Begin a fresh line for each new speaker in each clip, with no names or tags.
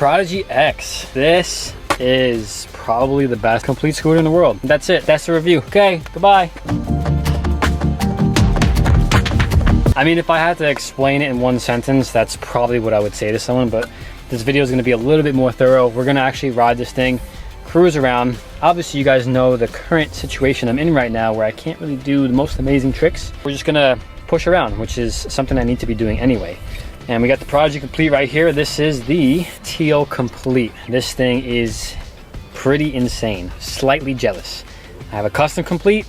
Prodigy X. This is probably the best complete scooter in the world. That's it. That's the review. Okay, goodbye. I mean, if I had to explain it in one sentence, that's probably what I would say to someone, but this video is going to be a little bit more thorough. We're going to actually ride this thing, cruise around. Obviously, you guys know the current situation I'm in right now where I can't really do the most amazing tricks. We're just going to push around, which is something I need to be doing anyway. And we got the Prodigy Complete right here. This is the Teal Complete. This thing is pretty insane. Slightly jealous. I have a custom Complete,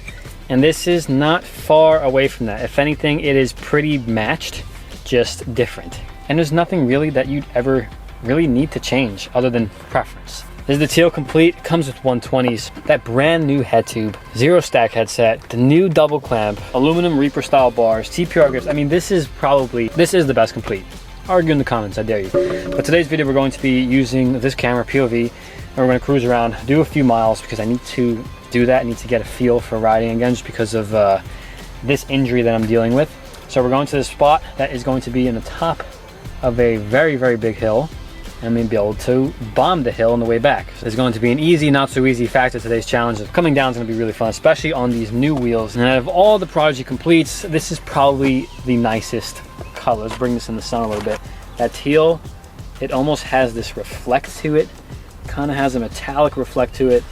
and this is not far away from that. If anything, it is pretty matched, just different. And there's nothing really that you'd ever really need to change other than preference. This is the Teal Complete. It comes with 120s, that brand new head tube, zero stack headset, the new double clamp, aluminum Reaper style bars, TPR grips. I mean, this is the best Complete. Argue in the comments, I dare you. But today's video, we're going to be using this camera POV, and we're going to cruise around, do a few miles, because I need to do that. I need to get a feel for riding again, just because of this injury that I'm dealing with. So we're going to this spot that is going to be in the top of a very, very big hill. And we'll be able to bomb the hill on the way back. So it's going to be an easy, not so easy factor to today's challenge. Coming down is going to be really fun, especially on these new wheels. And out of all the Prodigy Completes, this is probably the nicest color. Let's bring this in the sun a little bit. That teal, it almost has this reflect to it. Kind of has a metallic reflect to it.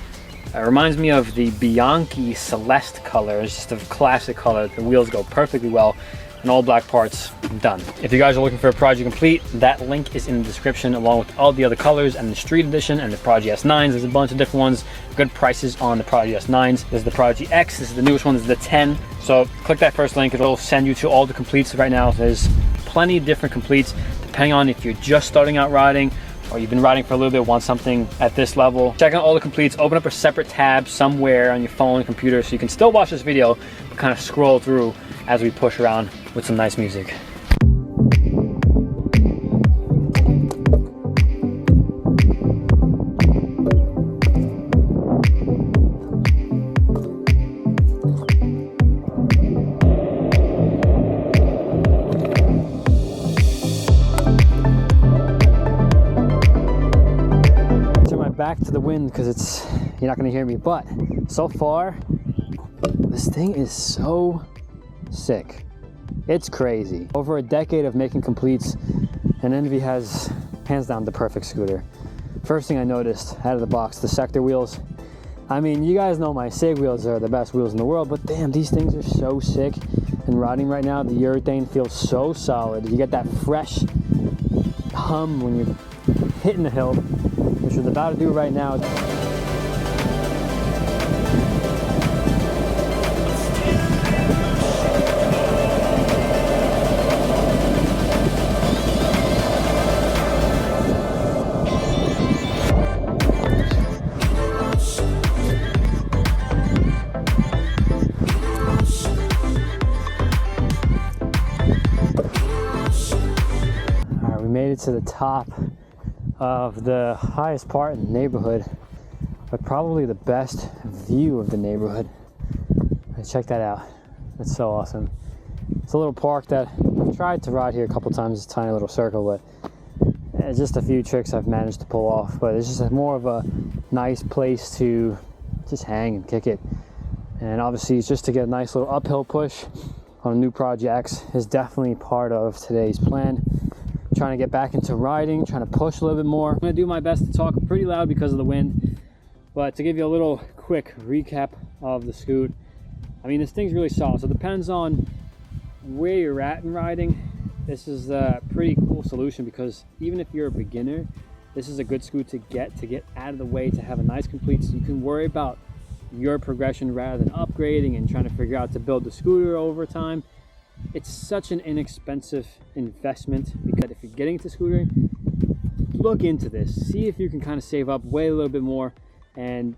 It reminds me of the Bianchi Celeste color. It's just a classic color. The wheels go perfectly well. And all black parts done. If you guys are looking for a Prodigy Complete, that link is in the description, along with all the other colors and the Street Edition and the Prodigy S9s. There's a bunch of different ones. Good prices on the Prodigy S9s. There's the Prodigy X. This is the newest one. This is the 10. So click that first link. It'll send you to all the Completes right now. There's plenty of different Completes, depending on if you're just starting out riding or you've been riding for a little bit, want something at this level. Check out all the Completes. Open up a separate tab somewhere on your phone, computer, so you can still watch this video, but kind of scroll through as we push around with some nice music. Turn my back to the wind because you're not gonna hear me, but so far, this thing is so sick. It's crazy. Over a decade of making Completes, and Envy has hands down the perfect scooter. First thing I noticed out of the box, the sector wheels. I mean, you guys know my SIG wheels are the best wheels in the world, but damn, these things are so sick. And riding right now, the urethane feels so solid. You get that fresh hum when you're hitting the hill, which we're about to do right now. Made it to the top of the highest part in the neighborhood, but probably the best view of the neighborhood. Check that out. It's so awesome. It's a little park that I've tried to ride here a couple times. It's a tiny little circle, but just a few tricks I've managed to pull off. But it's just more of a nice place to just hang and kick it. And obviously, it's just to get a nice little uphill push on a new Prodigy X is definitely part of today's plan. Trying to get back into riding, trying to push a little bit more. I'm gonna do my best to talk pretty loud because of the wind, but to give you a little quick recap of the scoot, I mean, this thing's really solid. So it depends on where you're at in riding. This is a pretty cool solution because even if you're a beginner, this is a good scoot to get out of the way, to have a nice Complete, so you can worry about your progression rather than upgrading and trying to figure out to build the scooter over time. It's such an inexpensive investment, because if you're getting into scootering, look into this. See if you can kind of save up, wait a little bit more, and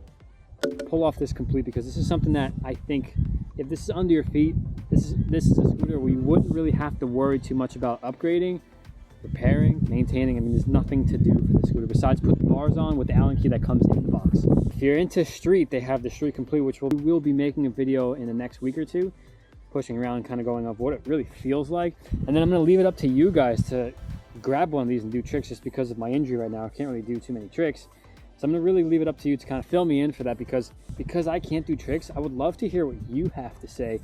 pull off this Complete, because this is something that I think, if this is under your feet, this is a scooter where you wouldn't really have to worry too much about upgrading, repairing, maintaining. I mean, there's nothing to do for the scooter besides put the bars on with the Allen key that comes in the box. If you're into street, they have the Street Complete, which we will be making a video in the next week or two, pushing around, kind of going off what it really feels like. And then I'm going to leave it up to you guys to grab one of these and do tricks just because of my injury right now. I can't really do too many tricks. So I'm gonna really leave it up to you to kind of fill me in for that, because I can't do tricks. I would love to hear what you have to say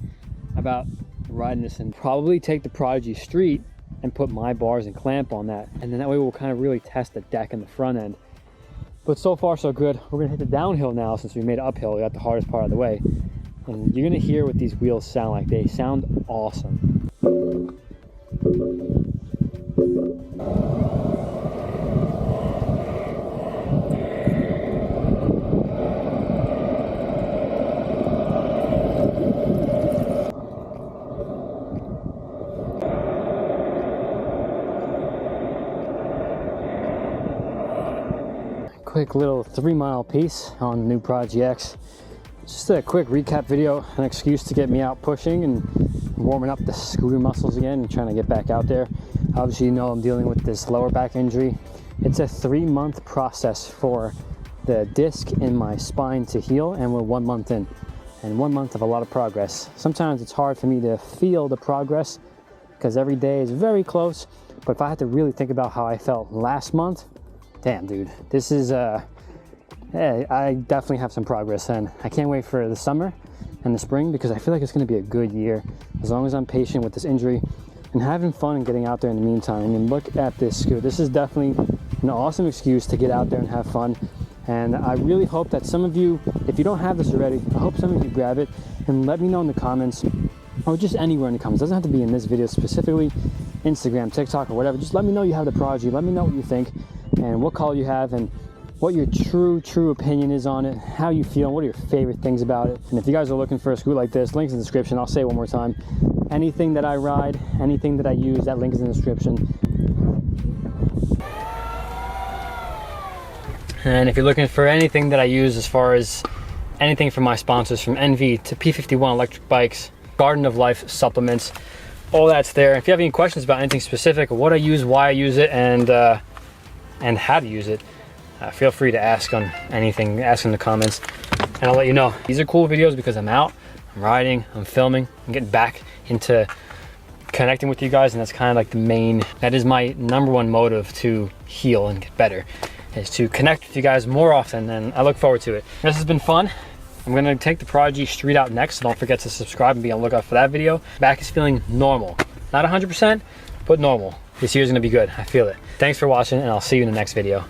about riding this, and probably take the Prodigy Street and put my bars and clamp on that. And then that way we'll kind of really test the deck in the front end. But so far so good. We're gonna hit the downhill now since we made it uphill. We got the hardest part of the way. And you're gonna hear what these wheels sound like. They sound awesome. Quick little 3-mile piece on the new Prodigy X. Just a quick recap video, an excuse to get me out pushing and warming up the scooter muscles again and trying to get back out there. Obviously, you know I'm dealing with this lower back injury. It's a 3-month process for the disc in my spine to heal, and we're 1 month in. And 1 month of a lot of progress. Sometimes it's hard for me to feel the progress because every day is very close. But if I had to really think about how I felt last month, damn, dude, this is I definitely have some progress, and I can't wait for the summer and the spring, because I feel like it's going to be a good year as long as I'm patient with this injury and having fun and getting out there in the meantime. I mean, look at this scooter. This is definitely an awesome excuse to get out there and have fun. And I really hope that some of you, if you don't have this already, I hope some of you grab it and let me know in the comments, or just anywhere in the comments. It doesn't have to be in this video specifically, Instagram, TikTok, or whatever. Just let me know you have the Prodigy. Let me know what you think and what color you have, and what your true opinion is on it, how you feel, what are your favorite things about it. And if you guys are looking for a scooter like this, link's in the description. I'll say it one more time. Anything that I ride, anything that I use, that link is in the description. And if you're looking for anything that I use, as far as anything from my sponsors, from NV to P51 electric bikes, Garden of Life supplements, all that's there. If you have any questions about anything specific, what I use, why I use it, and how to use it, feel free to ask on anything, ask in the comments, and I'll let you know. These are cool videos because I'm out, I'm riding, I'm filming, I'm getting back into connecting with you guys, and that's kind of like that is my #1 motive to heal and get better, is to connect with you guys more often, and I look forward to it. This has been fun. I'm gonna take the Prodigy Street out next, so don't forget to subscribe and be on the lookout for that video. Back is feeling normal. Not 100%, but normal. This year's gonna be good, I feel it. Thanks for watching, and I'll see you in the next video.